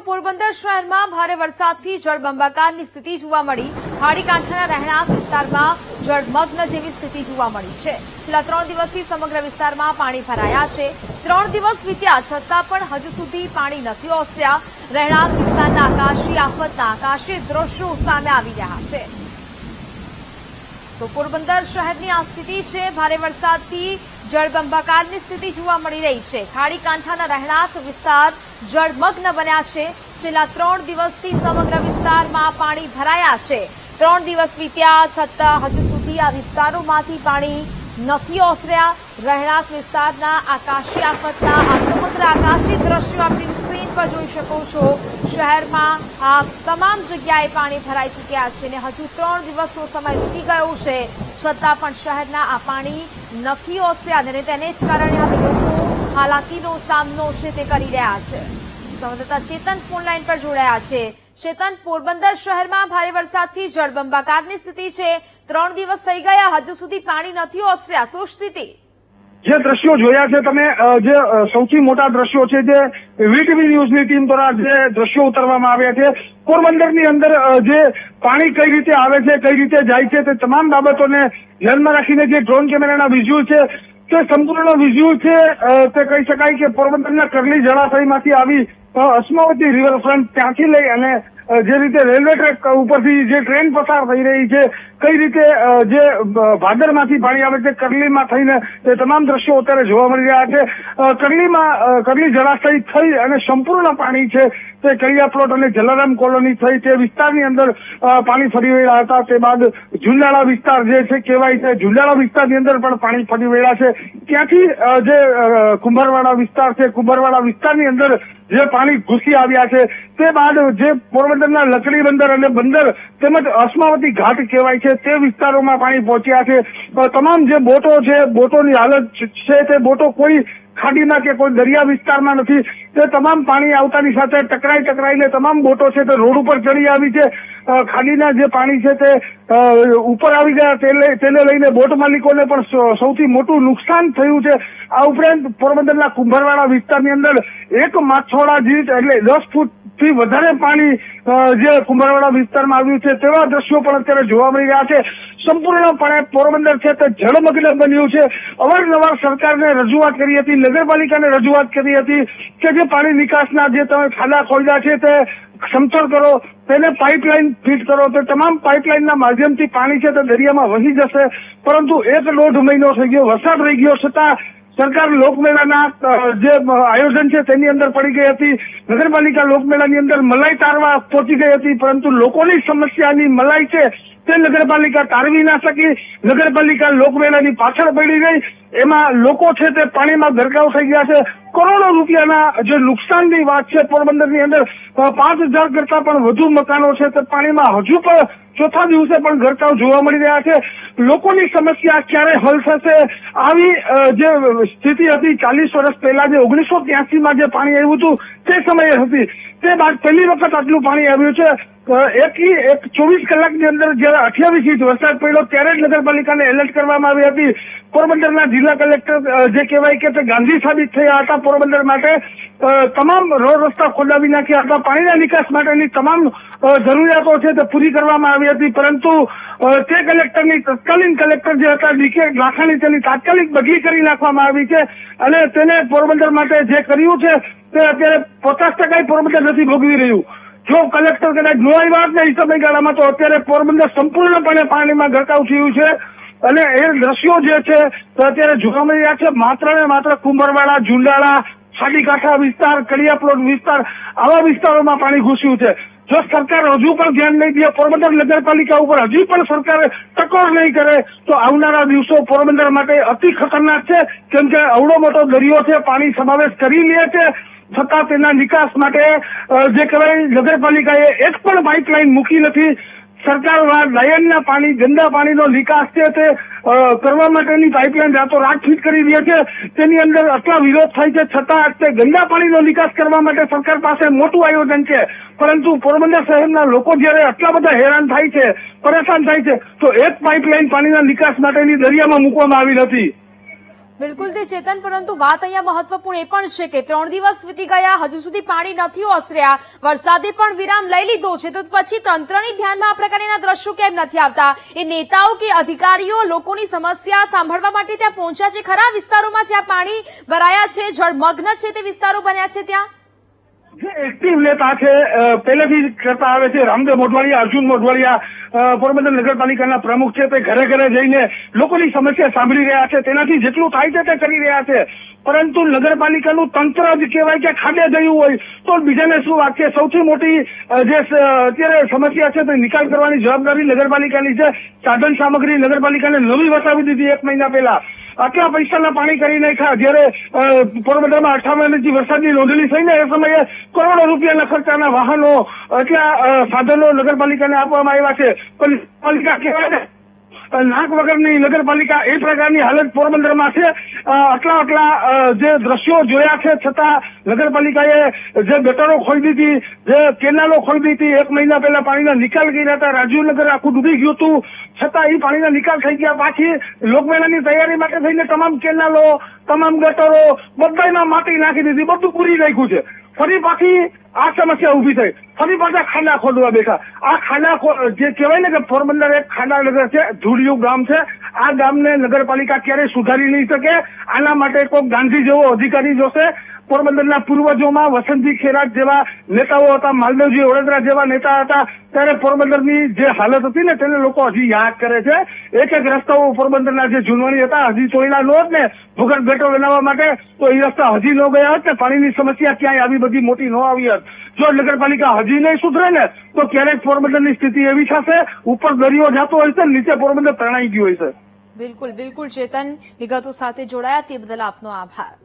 પોરબંદર શહેરમાં ભારે વરસાદથી જળબંબાકારની સ્થિતિ જોવા મળી। ખાડીકાંઠાના રહેણાંક વિસ્તારમાં જળમગ્ન જેવી સ્થિતિ જોવા મળી છે। છેલ્લા 3 દિવસથી સમગ્ર વિસ્તારમાં પાણી ભરાયા છે। 3 દિવસ વીત્યા છતાં પણ હજુ સુધી પાણી નથી ઓસર્યા। રહેણાંક વિસ્તારના આકાશી આફતના આકાશી દ્રશ્યો સામે આવી રહ્યા છે। તો પોરબંદર શહેરની આ સ્થિતિ છે। ભારે વરસાદથી જળબંબાકારની સ્થિતિ જોવા મળી રહી છે। ખાડીકાંઠાના રહેણાંક વિસ્તાર જળમગ્ન બન્યા છે। છેલ્લા 3 દિવસથી સમગ્ર વિસ્તારમાં પાણી ભરાયા છે। 3 દિવસ વીત્યા છતાં હજુ સુધી આ વિસ્તારોમાંથી પાણી નથી ઓસર્યા। રહેણાંક વિસ્તારના આકાશી આફતના આ સમગ્ર આકાશી દ્રશ્યો આપણી સ્ક્રીન પર જોઈ શકો છો। શહેરમાં આ તમામ જગ્યાએ પાણી ભરાઈ ચૂક્યા છે અને હજુ 3 દિવસનો સમય વીતી ગયો છે છતાં પણ શહેરના આ પાણી નથી ઓસર્યા અને તેને જ કારણે હવે લોકો હાલાકીનો સામનો છે તે કરી રહ્યા છે। સંવાદદાતા ચેતન ફોનલાઈન પર જોડાયા છે। ચેતન, પોરબંદર શહેરમાં ભારે વરસાદથી જળબંબાકારની સ્થિતિ છે। 3 દિવસ થઈ ગયા, હજુ સુધી પાણી નથી ઓસર્યા, શું સ્થિતિ? જે દ્રશ્યો જોયા છે તમે, જે સૌથી મોટા દ્રશ્યો છે જે વીટીવી ન્યૂઝની ટીમ દ્વારા જે દ્રશ્યો ઉતારવામાં આવ્યા છે, પોરબંદરની અંદર જે પાણી કઈ રીતે આવે છે, કઈ રીતે જાય છે, તે તમામ બાબતોને ધ્યાનમાં રાખીને જે ડ્રોન કેમેરાના વિઝ્યુઅલ છે તે સંપૂર્ણ વિઝ્યુઅલ છે તે કહી શકાય કે પોરબંદરના કરલી જળાશયમાંથી આવી અસ્માવતી રિવરફ્રન્ટ ત્યાંથી લઈ અને જે રીતે રેલવે ટ્રેક ઉપરથી જે ટ્રેન પસાર થઈ રહી છે, કઈ રીતે જે ભાદરમાંથી પાણી આવે છે કરલીમાં થઈને, તે તમામ દ્રશ્યો અત્યારે જોવા મળી રહ્યા છે। કરલી જળાશય થઈ અને સંપૂર્ણ પાણી છે તે કલિયા પ્લોટ અને જલારામ કોલોની થઈ તે વિસ્તારની અંદર પાણી ફરી વળ્યા હતા। તે બાદ ઝુંડાળા વિસ્તાર જે છે કહેવાય છે, ઝુંડાળા વિસ્તારની અંદર પણ પાણી ફરી વળ્યા છે। ત્યાંથી જે કુંભારવાડા વિસ્તાર છે, કુંભારવાડા વિસ્તારની અંદર જે પાણી ઘૂસી આવ્યા છે, તે બાદ જે પોરબંદરના લકડી બંદર અને બંદર તેમજ અસ્માવતી ઘાટ કહેવાય છે તે વિસ્તારોમાં પાણી પહોંચ્યા છે। તમામ જે બોટો છે, બોટોની હાલત છે તે બોટો કોઈ ખાડીના કે કોઈ દરિયા વિસ્તારમાં નથી, તે તમામ પાણી આવતાની સાથે ટકરાઈને તમામ બોટો છે તે રોડ ઉપર ચડી આવી છે। ખાડીના જે પાણી છે તે ઉપર આવી ગયા, તેને લઈને બોટ માલિકોને પણ સૌથી મોટું નુકસાન થયું છે। આ ઉપરાંત પોરબંદરના કુંભારવાડા વિસ્તારની અંદર એક માછોડા જીટ એટલે 10 ફૂટથી વધારે પાણી જે કુંભારવાડા વિસ્તારમાં આવ્યું છે તેવા દ્રશ્યો પણ અત્યારે જોવા મળી રહ્યા છે। સંપૂર્ણપણે પોરબંદર છે તે જળમગ્ન બન્યું છે। અવારનવાર સરકારને રજૂઆત કરી હતી, નગરપાલિકાને રજૂઆત કરી હતી કે જે પાણી નિકાસના જે તમે ખાડા ખોલ્યા છે તે સમતળ કરો, તેને પાઇપલાઇન ફીટ કરો, તો તમામ પાઇપલાઇનના માધ્યમથી પાણી છે તે દરિયામાં વહી જશે। પરંતુ 1.5 મહિનો થઈ ગયો, વરસાદ રહી ગયો છતાં સરકાર લોકમેળાના જે આયોજન છે તેની અંદર પડી ગઈ હતી। નગરપાલિકા લોકમેળાની અંદર મલાઈ તારવા પહોંચી ગઈ હતી, પરંતુ લોકોની સમસ્યાની મલાઈ છે તે નગરપાલિકા તારવી ના શકી। નગરપાલિકા લોકમેળાની પાછળ પડી ગઈ, એમાં લોકો છે તે પાણીમાં ગરકાવ થઈ ગયા છે। કરોડો રૂપિયાના જે નુકસાનની વાત છે, પોરબંદરની અંદર 5000 કરતા પણ વધુ મકાનો છે તે પાણીમાં હજુ પણ ચોથા દિવસે પણ ગરકાવ જોવા મળી રહ્યા છે। લોકોની સમસ્યા ક્યારે હલ થશે, આવી જે સ્થિતિ હતી 40 વર્ષ પહેલા જે 1983માં જે પાણી આવ્યું હતું તે સમયે હતી, તે બાદ પહેલી વખત આટલું પાણી આવ્યું છે। 24 કલાકની અંદર જયારે 28 ઇંચ વરસાદ પડ્યો ત્યારે જ નગરપાલિકાને એલર્ટ કરવામાં આવી હતી। પોરબંદરના જિલ્લા કલેક્ટર જે કહેવાય કે તે ગાંધી સાબિત થયા હતા પોરબંદર માટે। તમામ રોડ રસ્તા ખોદાવી નાખ્યા હતા, પાણીના નિકાસ માટેની તમામ જરૂરિયાતો છે તે પૂરી કરવામાં આવી હતી, પરંતુ તે કલેક્ટરની તત્કાલીન કલેક્ટર જે હતા ડીકે લાખાણી, તેની તાત્કાલિક બદલી કરી નાખવામાં આવી છે અને તેને પોરબંદર માટે જે કર્યું છે તે અત્યારે 50% પોરબંદર નથી ભોગવી રહ્યું। જો કલેક્ટર કદાચ ન આવ્યા ને એ સમયગાળામાં તો અત્યારે પોરબંદર સંપૂર્ણપણે પાણીમાં ગરકાવ થયું છે અને એ દ્રશ્યો જે છે તે અત્યારે જોવા મળી રહ્યા છે। માત્ર ને માત્ર કુંભારવાડા, ઝુંડાળા, ખાડીકાંઠા વિસ્તાર, કડિયા પ્લોટ વિસ્તાર, આવા વિસ્તારોમાં પાણી ઘૂસ્યું છે। જો સરકાર હજુ પણ ધ્યાન નહીં દે, પોરબંદર નગરપાલિકા ઉપર હજી પણ સરકાર ટકોર નહીં કરે તો આવનારા દિવસો પોરબંદર માટે અતિ ખતરનાક છે, કેમ કે અવડો મોટો દરિયો છે, પાણી સમાવેશ કરી લે છે, છતાં તેના નિકાસ માટે જે કહેવાય નગરપાલિકાએ એક પણ પાઇપલાઇન મૂકી નથી। સરકાર લાયનના પાણી, ગંદા પાણીનો નિકાસ છે તે કરવા માટેની પાઇપલાઇન રાતોરાત ફિટ કરી દે છે, તેની અંદર આટલા વિરોધ થાય છે છતાં તે ગંદા પાણીનો નિકાસ કરવા માટે સરકાર પાસે મોટું આયોજન છે, પરંતુ પોરબંદર શહેરના લોકો જયારે આટલા બધા હેરાન થાય છે, પરેશાન થાય છે, તો એક પાઇપલાઇન પાણીના નિકાસ માટેની દરિયામાં મૂકવામાં આવી નથી। બિલકુલ તે ચેતન, પરંતુ વાત અહીંયા મહત્વપૂર્ણ એ પણ છે કે 3 દિવસ વીતી ગયા, હજુ સુધી પાણી નથી ઓસર્યા, વરસાદે પણ વિરામ લઈ લીધો છે, તો પછી તંત્રની ધ્યાનમાં આ પ્રકારના દ્રશ્યો કેમ નથી આવતા? એ નેતાઓ કે અધિકારીઓ લોકોની સમસ્યા સાંભળવા માટે ત્યાં પહોંચ્યા છે ખરા? વિસ્તારોમાં જ્યાં પાણી ભરાયા છે, જળમગ્ન છે તે વિસ્તારો બન્યા છે ત્યાં જે એક્ટિવ નેતા છે પહેલેથી જ કરતા આવે છે, રામદેવ મોઢવાડિયા, અર્જુન મોઢવાડિયા પોરબંદર નગરપાલિકાના પ્રમુખ છે, તે ઘરે ઘરે જઈને લોકોની સમસ્યા સાંભળી રહ્યા છે, તેનાથી જેટલું થાય છે તે કરી રહ્યા છે. પરંતુ નગરપાલિકાનું તંત્ર જ કહેવાય કે ખાડે ગયું હોય તો બીજાને શું વાક્ય? સૌથી મોટી જે અત્યારે સમસ્યા છે તે નિકાલ કરવાની જવાબદારી નગરપાલિકાની છે. સાધન સામગ્રી નગરપાલિકાને નવી વસાવી દીધી 1 મહિના પહેલા. આટલા પૈસાના પાણી કરી નાખ્યા. જયારે પોરબંદરમાં 58 ઇંચ વરસાદની નોંધણી થઈ ને એ સમયે કરોડો રૂપિયાના ખર્ચાના વાહનો, એટલા સાધનો નગરપાલિકાને આપવામાં આવ્યા છે. પણ પાલિકા કહેવાય ને નાક વગરની નગરપાલિકા, એ પ્રકારની હાલત પોરબંદરમાં છે. આટલા જે દ્રશ્યો જોયા છે છતાં નગરપાલિકાએ જે ગટરો ખોલી દીધી, જે કેનાલો ખોલી દીધી, 1 મહિના પહેલા પાણીના નિકાલ કર્યા હતા, રાજીવનગર આખું ડૂબી ગયું હતું, છતાં એ પાણીના નિકાલ થઈ ગયા. પાછી લોકમેળાની તૈયારી માટે થઈને તમામ કેનાલો, તમામ ગટરો બધામાં માટી નાખી દીધી, બધું પૂરી નાખ્યું છે. ફરી પાછી આ સમસ્યા ઉભી થઈ, ફરી પાછા ખાડા ખોદવા બેઠા. આ ખાડા જે કહેવાય ને કે પોરબંદર એક ખાડા નગર છે, ધૂળિયું ગામ છે. આ ગામને નગરપાલિકા ક્યારેય સુધારી નહીં શકે. આના માટે કોઈ ગાંધી જેવો અધિકારી જોશે. પોરબંદરના પૂર્વજોમાં વસંતજી ખેરાત જેવા નેતાઓ હતા, માલદેવજી વડોદરા જેવા નેતા હતા, ત્યારે પોરબંદરની જે હાલત હતી ને તેને લોકો હજી યાદ કરે છે. એક રસ્તાઓ પોરબંદરના જે જૂનવાણી હતા હજી ચોયલા ન હોત ને ભૂગર્ભ ગટરો બનાવવા માટે, તો એ રસ્તા હજી ન ગયા હોત ને પાણીની સમસ્યા ક્યાંય આવી બધી મોટી ન આવી હોત. જો નગરપાલિકા હજી નહીં સુધરે ને તો ક્યારેક પોરબંદરની સ્થિતિ એવી થશે, ઉપર દરિયો જતો હોય છે, નીચે પોરબંદર તણાઈ ગયું હોય છે. બિલકુલ ચેતન, વિગતો સાથે જોડાયા તે બદલ આપનો આભાર.